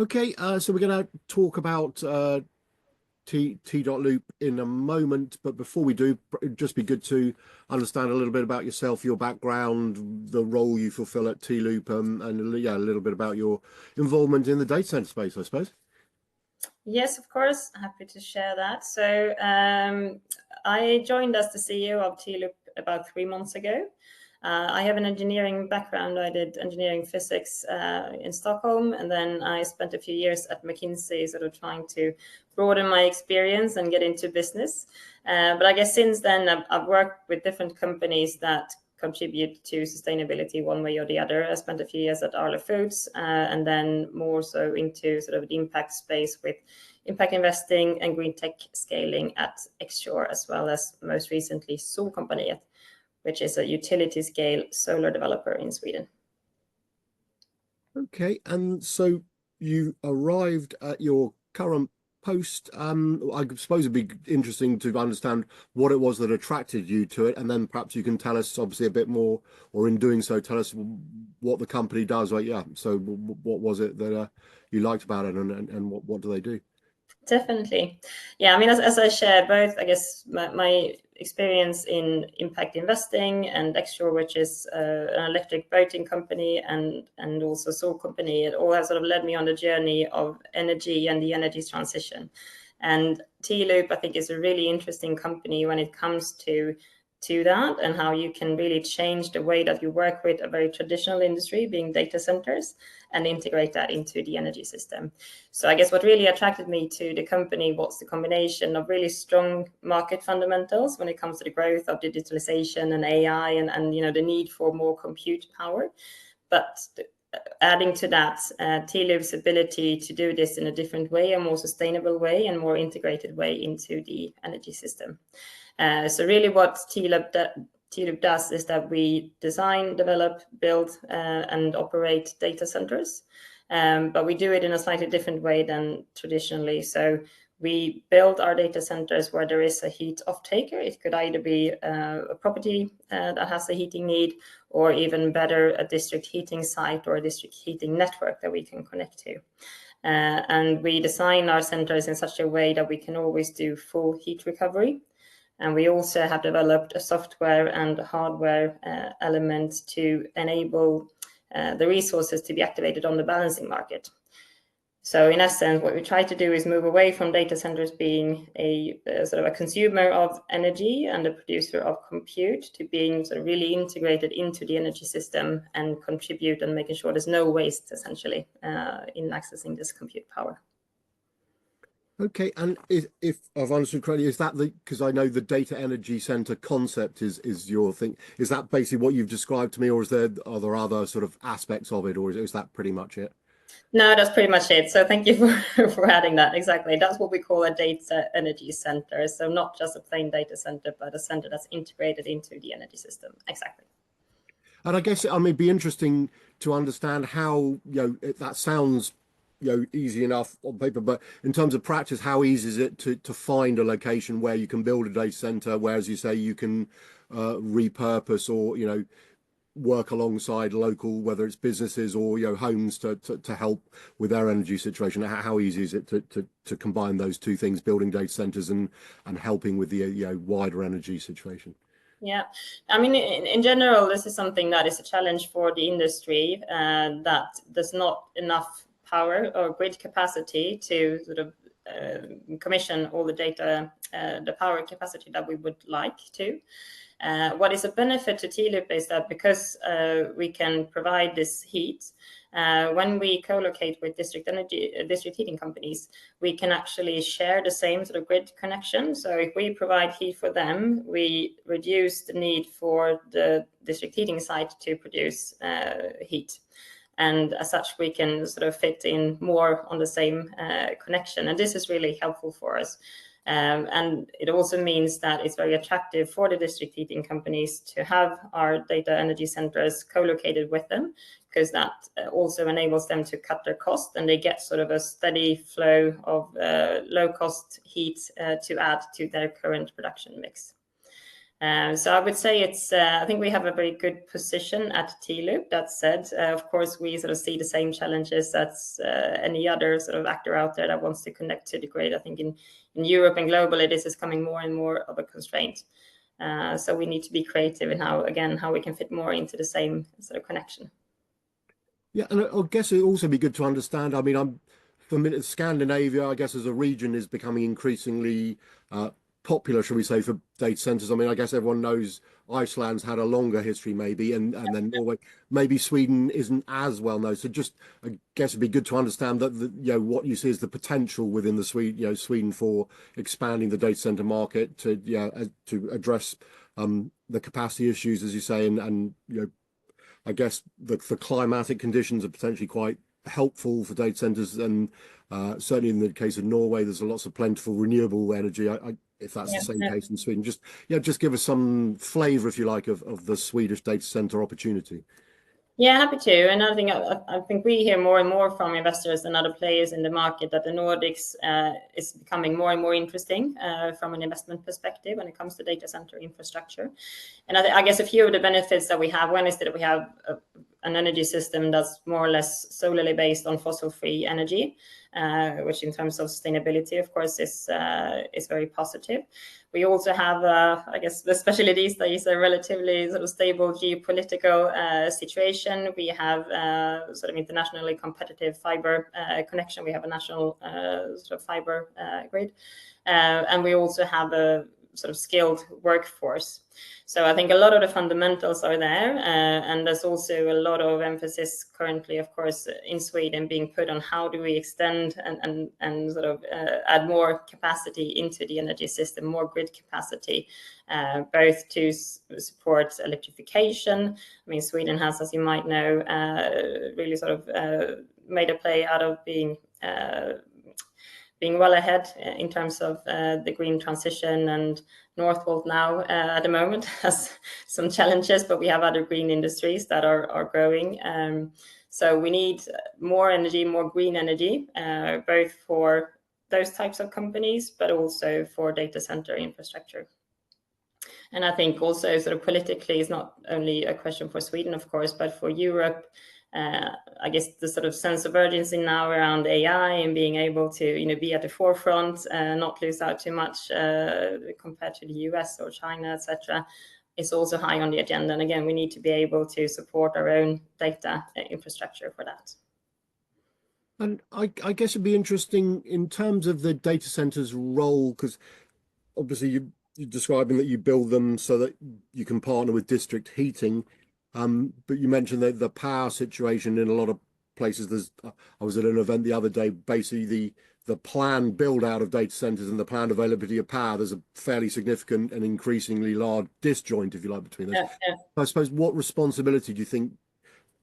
Okay, so we're going to talk about T.Loop in a moment, but before we do, it'd just be good to understand a little bit about yourself, your background, the role you fulfill at T.Loop, and yeah, a little bit about your involvement in the data center space, I suppose. Yes, of course. Happy to share that. So I joined as the CEO of T.Loop about 3 months ago. I have an engineering background. I did engineering physics in Stockholm, and then I spent a few years at McKinsey, sort of trying to broaden my experience and get into business. But I guess since then, I've worked with different companies that contribute to sustainability one way or the other. I spent a few years at Arla Foods, and then more so into sort of the impact space with impact investing and green tech scaling at Xshore, as well as most recently Solkompaniet, which is a utility scale solar developer in Sweden. Okay, and so you arrived at your current post. I suppose it'd be interesting to understand what it was that attracted you to it, and then perhaps you can tell us obviously a bit more, or in doing so, tell us what the company does. Like, yeah, so what was it that you liked about it, and what do they do? Definitely. Yeah, I mean, as I share both, I guess my experience in impact investing and Xshore, which is an electric boating company, and also Solkompaniet, it all has sort of led me on the journey of energy and the energy transition. And T.Loop, I think, is a really interesting company when it comes to that, and how you can really change the way that you work with a very traditional industry, being data centers, and integrate that into the energy system. So I guess what really attracted me to the company was the combination of really strong market fundamentals when it comes to the growth of digitalization and AI, and the need for more compute power. But adding to that, T.Loop's ability to do this in a different way, a more sustainable way, and more integrated way into the energy system. So really what T.Loop does is that we design, develop, build, and operate data centers. But we do it in a slightly different way than traditionally. So we build our data centers where there is a heat off-taker. It could either be a property that has a heating need, or even better, a district heating site or a district heating network that we can connect to. And we design our centers in such a way that we can always do full heat recovery. And we also have developed a software and hardware element to enable the resources to be activated on the balancing market. So in essence, what we try to do is move away from data centers being a sort of a consumer of energy and a producer of compute, to being sort of really integrated into the energy system and contribute and making sure there's no waste, essentially, in accessing this compute power. Okay, and if I've understood correctly, is that because I know the data energy center concept is your thing? Is that basically what you've described to me, or are there other sort of aspects of it, or is that pretty much it? No, that's pretty much it. So thank you for adding that. Exactly. That's what we call a data energy center. So not just a plain data center, but a center that's integrated into the energy system. Exactly. And I guess, I mean, it'd be interesting to understand how, that sounds, easy enough on paper, but in terms of practice, how easy is it to find a location where you can build a data center, where, as you say, you can repurpose or, work alongside local, whether it's businesses or, homes to help with their energy situation? How easy is it to combine those two things, building data centers and helping with the, wider energy situation? Yeah, I mean, in general, this is something that is a challenge for the industry, that there's not enough power or grid capacity to sort of commission all the data, the power capacity that we would like to. What is a benefit to T.Loop is that because we can provide this heat, when we co-locate with district heating companies, we can actually share the same sort of grid connection. So if we provide heat for them, we reduce the need for the district heating site to produce heat. And as such, we can sort of fit in more on the same connection. And this is really helpful for us. And it also means that it's very attractive for the district heating companies to have our data energy centers co-located with them, because that also enables them to cut their cost, and they get sort of a steady flow of low-cost heat to add to their current production mix. So I would say it's, I think we have a very good position at T.Loop. That said, of course, we sort of see the same challenges as any other sort of actor out there that wants to connect to the grid. I think in Europe and globally, this is coming more and more of a constraint. So we need to be creative in how we can fit more into the same sort of connection. Yeah, and I guess it'd also be good to understand. I mean, I'm familiar. Scandinavia, I guess, as a region, is becoming increasingly popular, shall we say, for data centers. I mean, I guess everyone knows Iceland's had a longer history, maybe, and then Norway. Maybe Sweden isn't as well known. So just, I guess it'd be good to understand that what you see is the potential within the Sweden for expanding the data center market to to address the capacity issues, as you say, and I guess the climatic conditions are potentially quite helpful for data centers, and certainly in the case of Norway, there's lots of plentiful renewable energy. If that's the same case in Sweden, just give us some flavour, if you like, of the Swedish data center opportunity. Yeah, happy to. And I think we hear more and more from investors and other players in the market that the Nordics is becoming more and more interesting from an investment perspective when it comes to data center infrastructure. And I guess a few of the benefits that we have, one is that we have an energy system that's more or less solely based on fossil-free energy, which in terms of sustainability, of course, is very positive. We also have, I guess, especially these days, a relatively sort of stable geopolitical situation. We have sort of internationally competitive fiber connection. We have a national sort of fiber grid. And we also have a sort of skilled workforce. So I think a lot of the fundamentals are there. And there's also a lot of emphasis currently, of course, in Sweden being put on how do we extend and sort of add more capacity into the energy system, more grid capacity, both to support electrification. I mean, Sweden has, as you might know, really sort of made a play out of being well ahead in terms of the green transition, and Northvolt now at the moment has some challenges, but we have other green industries that are growing. So we need more energy, more green energy, both for those types of companies, but also for data center infrastructure. And I think also sort of politically is not only a question for Sweden, of course, but for Europe. I guess the sort of sense of urgency now around AI and being able to be at the forefront, not lose out too much compared to the US or China, etc., is also high on the agenda. And again, we need to be able to support our own data infrastructure for that. And I guess it'd be interesting in terms of the data center's role, because obviously you're describing that you build them so that you can partner with district heating. But you mentioned that the power situation in a lot of places. I was at an event the other day. Basically, the planned build out of data centers and the planned availability of power. There's a fairly significant and increasingly large disjoint, if you like, between those. Yeah. I suppose, what responsibility do you think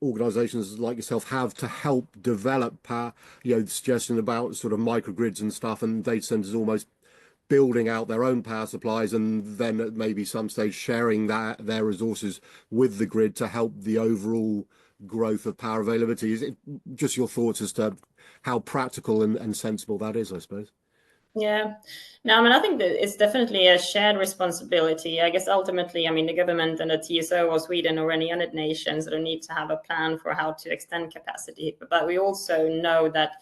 organizations like yourself have to help develop power? Suggestion about sort of microgrids and stuff, and data centers almost building out their own power supplies, and then at maybe some stage sharing their resources with the grid to help the overall growth of power availability. Is it just your thoughts as to how practical and sensible that is, I suppose? Yeah, no, I mean, I think that it's definitely a shared responsibility. I guess ultimately, I mean, the government and the TSO or Sweden or any other nations sort of need to have a plan for how to extend capacity. But we also know that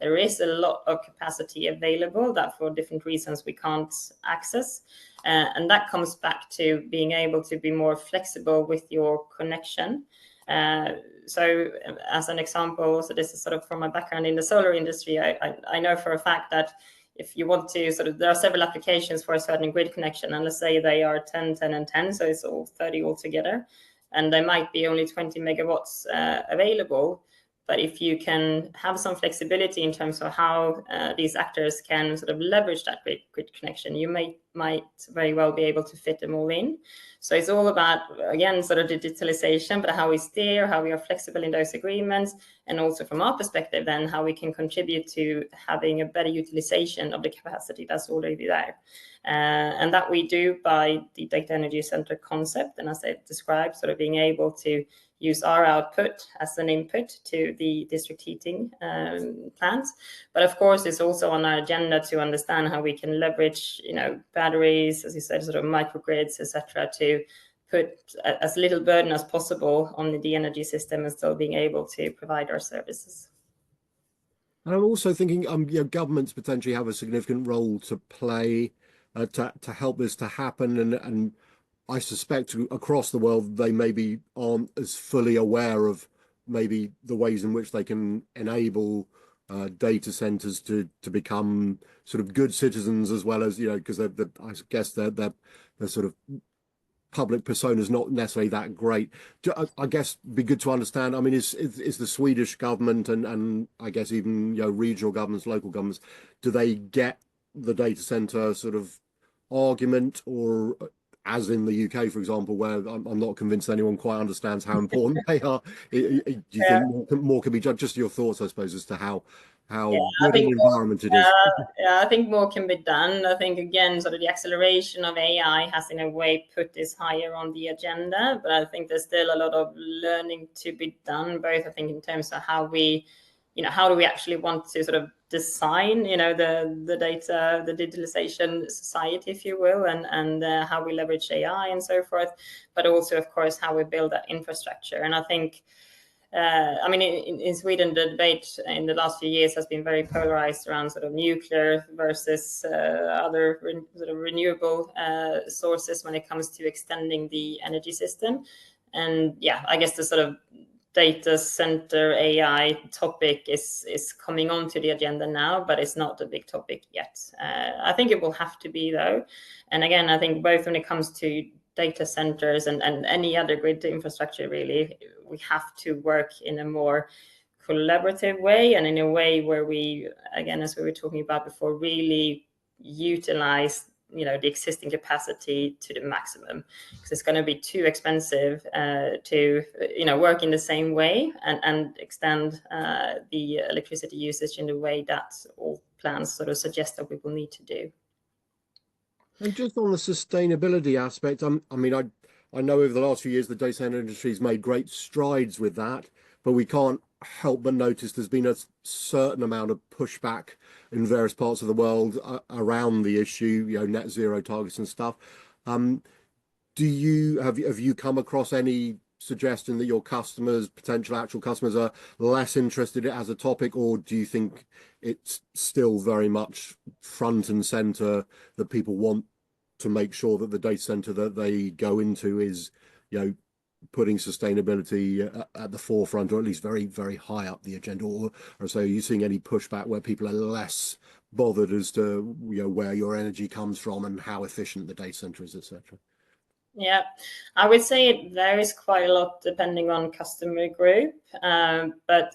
there is a lot of capacity available that for different reasons we can't access. And that comes back to being able to be more flexible with your connection. So as an example, so this is sort of from my background in the solar industry, I know for a fact that if you want to there are several applications for a certain grid connection, and let's say they are 10, 10, and 10, so it's all 30 altogether, and there might be only 20 megawatts available. But if you can have some flexibility in terms of how these actors can sort of leverage that grid connection, you might very well be able to fit them all in. So it's all about, again, sort of digitalization, but how we steer, how we are flexible in those agreements, and also from our perspective, then how we can contribute to having a better utilization of the capacity that's already there. And that we do by the data energy center concept. And as I described, sort of being able to use our output as an input to the district heating plants. But of course, it's also on our agenda to understand how we can leverage, batteries, as you said, sort of microgrids, etc., to put as little burden as possible on the energy system and still being able to provide our services. And I'm also thinking, governments potentially have a significant role to play to help this to happen, and I suspect across the world they maybe aren't as fully aware of maybe the ways in which they can enable data centers to become sort of good citizens as well as, because I guess they're sort of public persona is not necessarily that great. I guess be good to understand. I mean, is the Swedish government and I guess even regional governments, local governments, do they get the data center sort of argument, or as in the UK, for example, where I'm not convinced anyone quite understands how important they are? Do you think more can be judged? Just your thoughts, I suppose, as to how good an environment it is. Yeah, I think more can be done. I think, again, sort of the acceleration of AI has in a way put this higher on the agenda, but I think there's still a lot of learning to be done, both I think in terms of how we, how do we actually want to sort of design, the data, the digitalization society, if you will, and how we leverage AI and so forth, but also, of course, how we build that infrastructure. And I think, I mean, in Sweden, the debate in the last few years has been very polarized around sort of nuclear versus other sort of renewable sources when it comes to extending the energy system. And yeah, I guess the sort of data center AI topic is coming onto the agenda now, but it's not a big topic yet. I think it will have to be, though. And again, I think both when it comes to data centers and any other grid infrastructure, really, we have to work in a more collaborative way, and in a way where we, again, as we were talking about before, really utilize the existing capacity to the maximum, because it's going to be too expensive to work in the same way and extend the electricity usage in the way that all plans sort of suggest that we will need to do. And just on the sustainability aspect, I know over the last few years the data center industry has made great strides with that, but we can't help but notice there's been a certain amount of pushback in various parts of the world around the issue, net zero targets and stuff. Have you come across any suggestion that your customers, potential actual customers, are less interested as a topic, or do you think it's still very much front and center that people want to make sure that the data center that they go into is, putting sustainability at the forefront, or at least very, very high up the agenda? Or so are you seeing any pushback where people are less bothered as to where your energy comes from and how efficient the data center is, etc.? Yeah, I would say it varies quite a lot depending on customer group, but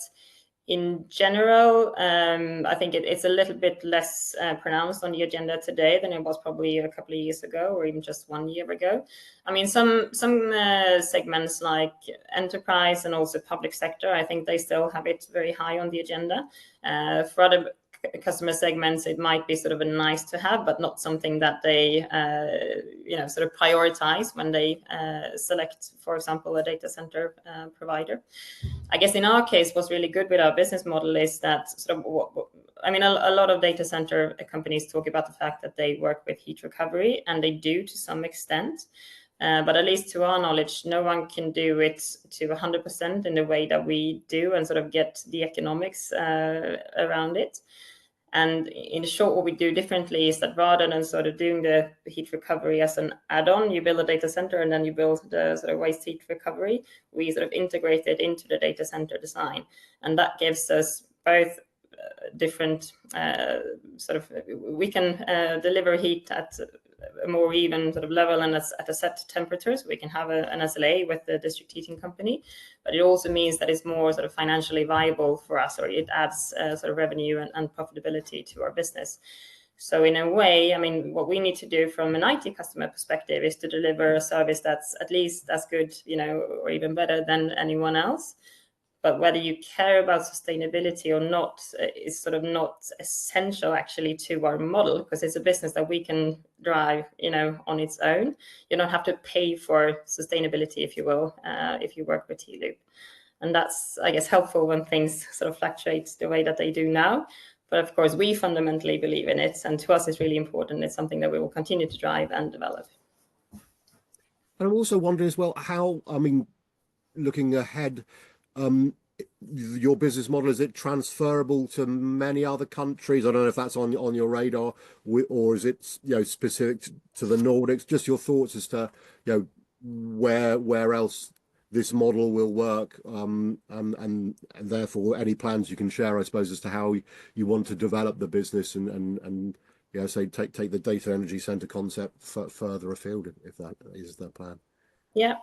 in general, I think it's a little bit less pronounced on the agenda today than it was probably a couple of years ago, or even just 1 year ago. I mean, some segments like enterprise and also public sector, I think they still have it very high on the agenda. For other customer segments, it might be sort of a nice to have, but not something that they sort of prioritize when they select, for example, a data center provider. I guess in our case, what's really good with our business model is that sort of, a lot of data center companies talk about the fact that they work with heat recovery, and they do to some extent. But at least to our knowledge, no one can do it to 100% in the way that we do and sort of get the economics around it. And in short, what we do differently is that rather than sort of doing the heat recovery as an add-on, you build a data center and then you build the sort of waste heat recovery, we sort of integrate it into the data center design. And that gives us both different we can deliver heat at a more even sort of level and at a set temperature, so we can have an SLA with the district heating company, but it also means that it's more sort of financially viable for us, or it adds sort of revenue and profitability to our business. So in a way, I mean, what we need to do from an IT customer perspective is to deliver a service that's at least as good, or even better than anyone else. But whether you care about sustainability or not is sort of not essential actually to our model, because it's a business that we can drive, on its own. You don't have to pay for sustainability, if you will, if you work with T.Loop. And that's, I guess, helpful when things sort of fluctuate the way that they do now. But of course, we fundamentally believe in it, and to us, it's really important. It's something that we will continue to drive and develop. And I'm also wondering as well how, I mean, looking ahead, um, your business model, is it transferable to many other countries? I don't know if that's on your radar, or is it, you know, specific to the Nordics? Just your thoughts as to, you know, where else this model will work, and therefore any plans you can share, I suppose, as to how you want to develop the business and yeah, say take the data energy center concept further afield, if that is the plan. Yeah,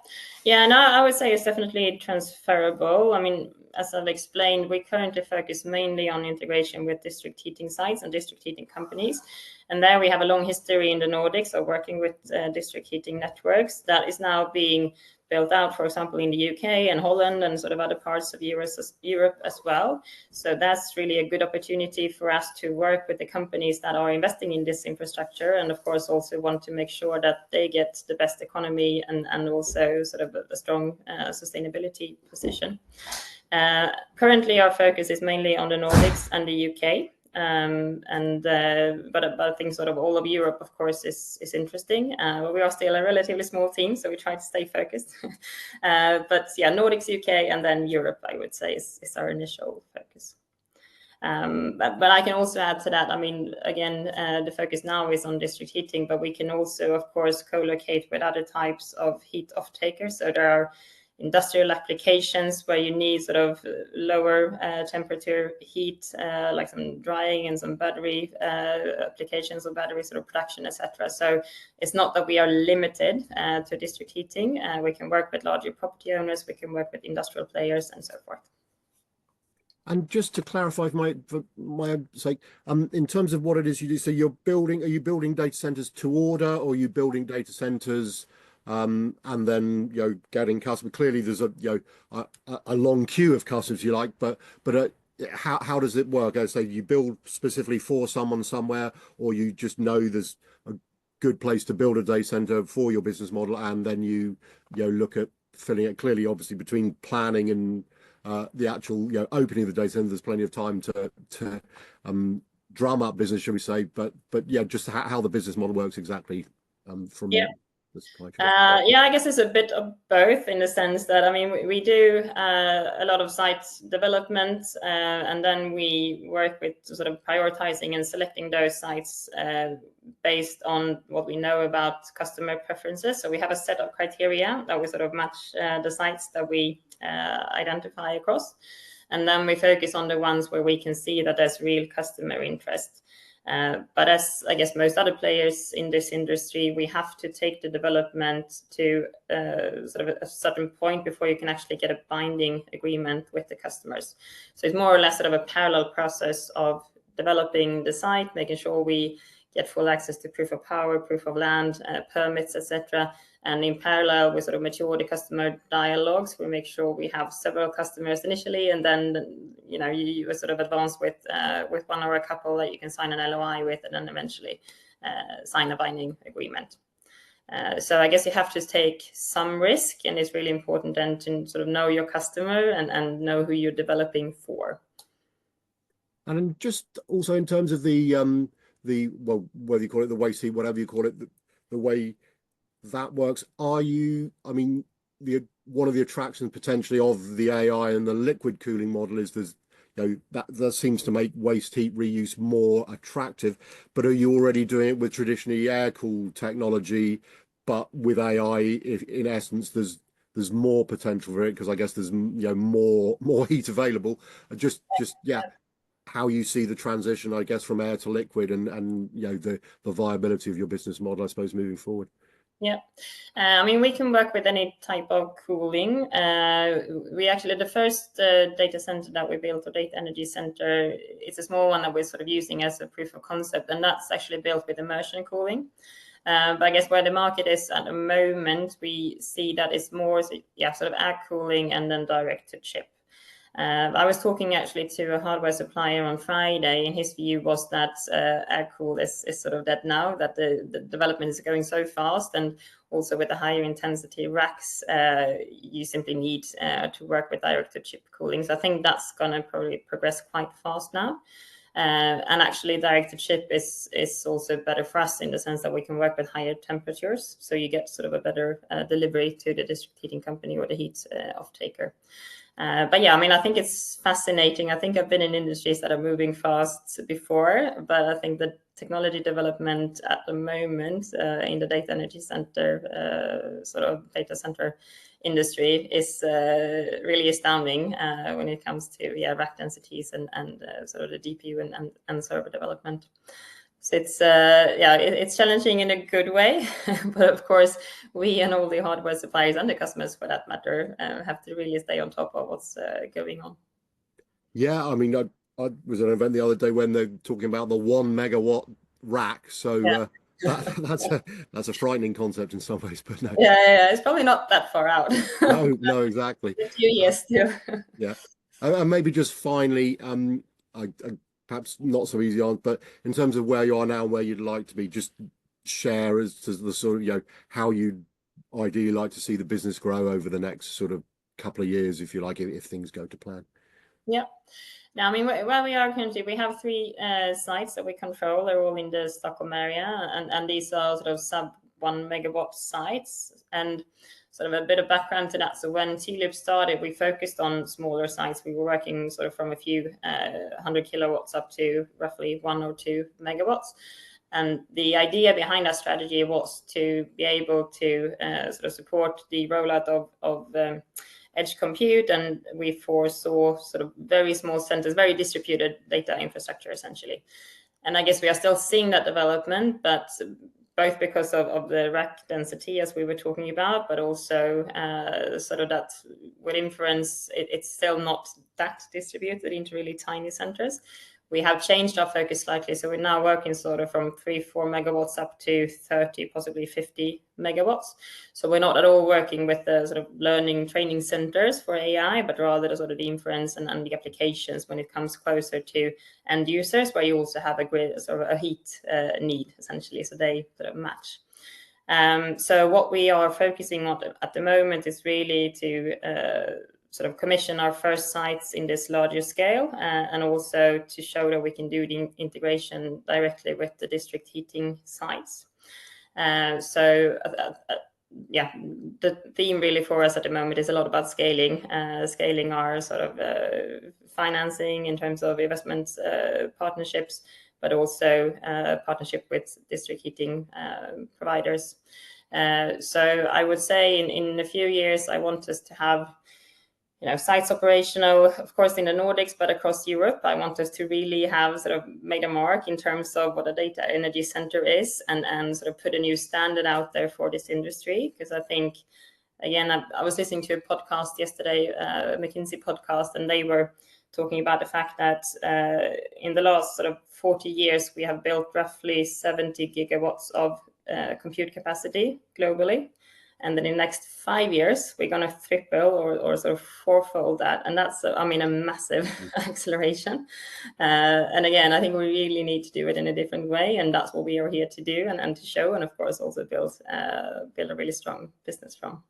and I would say it's definitely transferable. I mean, as I've explained, we currently focus mainly on integration with district heating sites and district heating companies. And there we have a long history in the Nordics of working with district heating networks that is now being built out, for example, in the UK and Holland and sort of other parts of Europe as well. So that's really a good opportunity for us to work with the companies that are investing in this infrastructure, and of course also want to make sure that they get the best economy and also sort of a strong sustainability position. Currently, our focus is mainly on the Nordics and the UK. But I think sort of all of Europe, of course, is interesting. We are still a relatively small team, so we try to stay focused. But yeah, Nordics, UK, and then Europe, I would say, is our initial focus. But I can also add to that. I mean, again, the focus now is on district heating, but we can also, of course, co-locate with other types of heat off-takers. So there are industrial applications where you need sort of lower temperature heat, like some drying and some battery applications of battery sort of production, etc. So it's not that we are limited to district heating. We can work with larger property owners, we can work with industrial players, and so forth. And just to clarify for my sake, in terms of what it is you do, so are you building data centers to order, or are you building data centers and then, you know, getting customers? Clearly there's a long queue of customers, if you like, but how does it work? I say you build specifically for someone somewhere, or you just know there's a good place to build a data center for your business model, and then you look at filling it. Clearly, obviously, between planning and the actual, you know, opening of the data center, there's plenty of time to drum up business, shall we say? But yeah, just how the business model works exactly from the supply chain. Yeah, I guess it's a bit of both, in the sense that, I mean, we do a lot of site development, and then we work with sort of prioritizing and selecting those sites based on what we know about customer preferences. So we have a set of criteria that we sort of match the sites that we identify across, and then we focus on the ones where we can see that there's real customer interest. But as I guess most other players in this industry, we have to take the development to sort of a certain point before you can actually get a binding agreement with the customers. So it's more or less sort of a parallel process of developing the site, making sure we get full access to proof of power, proof of land, permits, etc. And in parallel, we sort of mature the customer dialogues. We make sure we have several customers initially, and then, you know, you sort of advance with one or a couple that you can sign an LOI with, and then eventually sign a binding agreement. So I guess you have to take some risk, and it's really important then to sort of know your customer and know who you're developing for. And just also in terms of the well, whether you call it the waste heat, whatever you call it, the way that works, I mean, one of the attractions potentially of the AI and the liquid cooling model is there's, you know, that seems to make waste heat reuse more attractive. But are you already doing it with traditionally air-cooled technology, but with AI, if in essence there's more potential for it, because I guess there's, you know, more heat available? Just yeah, how you see the transition, I guess, from air to liquid, and you know, the viability of your business model, I suppose, moving forward. Yeah, I mean, we can work with any type of cooling. We actually, the first data center that we built, or data energy center, it's a small one that we're sort of using as a proof of concept, and that's actually built with immersion cooling. But I guess where the market is at the moment, we see that it's more, yeah, sort of air cooling and then direct to chip. I was talking actually to a hardware supplier on Friday, and his view was that air-cooled is sort of dead now, that the development is going so fast, and also with the higher intensity racks, you simply need to work with direct-to-chip cooling. So I think that's going to probably progress quite fast now. And actually, direct-to-chip is also better for us in the sense that we can work with higher temperatures, so you get sort of a better delivery to the district heating company or the heat off-taker. But yeah, I mean, I think it's fascinating. I think I've been in industries that are moving fast before, but I think the technology development at the moment in the data energy center, sort of data center industry is really astounding when it comes to rack densities and sort of the GPU and server development. So it's challenging in a good way, but of course we and all the hardware suppliers and the customers, for that matter, have to really stay on top of what's going on. Yeah, I mean, I was at an event the other day when they're talking about the 1 megawatt rack. So that's a frightening concept in some ways, but no. Yeah, it's probably not that far out. No, exactly. A few years still. Yeah, and maybe just finally, I perhaps not so easy on, but in terms of where you are now and where you'd like to be, just share as to the sort of, how you'd ideally like to see the business grow over the next sort of couple of years, if you like, if things go to plan. Yeah. Now, I mean, where we are currently, we have 3 sites that we control. They're all in the Stockholm area, and these are sort of sub 1 megawatt sites. And sort of a bit of background to that. So when T.Loop started, we focused on smaller sites. We were working sort of from a few 100 kilowatts up to roughly 1 or 2 megawatts. And the idea behind that strategy was to be able to sort of support the rollout of edge compute, and we foresaw sort of very small centers, very distributed data infrastructure, essentially. And I guess we are still seeing that development, but both because of the rack density, as we were talking about, but also sort of that with inference, it's still not that distributed into really tiny centers. We have changed our focus slightly, so we're now working sort of from 3-4 megawatts up to 30, possibly 50 megawatts. So we're not at all working with the sort of learning training centers for AI, but rather the sort of the inference and the applications when it comes closer to end users, where you also have a grid, sort of a heat need, essentially, so they sort of match. So what we are focusing on at the moment is really to sort of commission our first sites in this larger scale, and also to show that we can do the integration directly with the district heating sites. So the theme really for us at the moment is a lot about scaling our sort of financing in terms of investment partnerships, but also partnership with district heating providers. So I would say in a few years, I want us to have sites operational, of course, in the Nordics, but across Europe. I want us to really have sort of made a mark in terms of what a data energy center is, and sort of put a new standard out there for this industry. Because I think, again, I was listening to a podcast yesterday, a McKinsey podcast, and they were talking about the fact that in the last sort of 40 years, we have built roughly 70 gigawatts of compute capacity globally. And then in the next 5 years, we're going to triple or sort of fourfold that. And that's, I mean, a massive acceleration. And again, I think we really need to do it in a different way. And that's what we are here to do and to show. And of course, also build a really strong business from.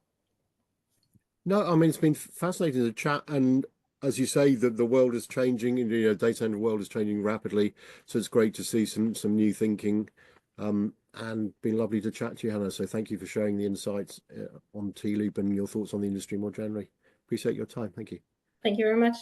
No, I mean, it's been fascinating to chat. And as you say, the world is changing, data center world is changing rapidly. So it's great to see some new thinking. And been lovely to chat to you, Hannah. So thank you for sharing the insights on T.Loop and your thoughts on the industry more generally. Appreciate your time. Thank you. Thank you very much.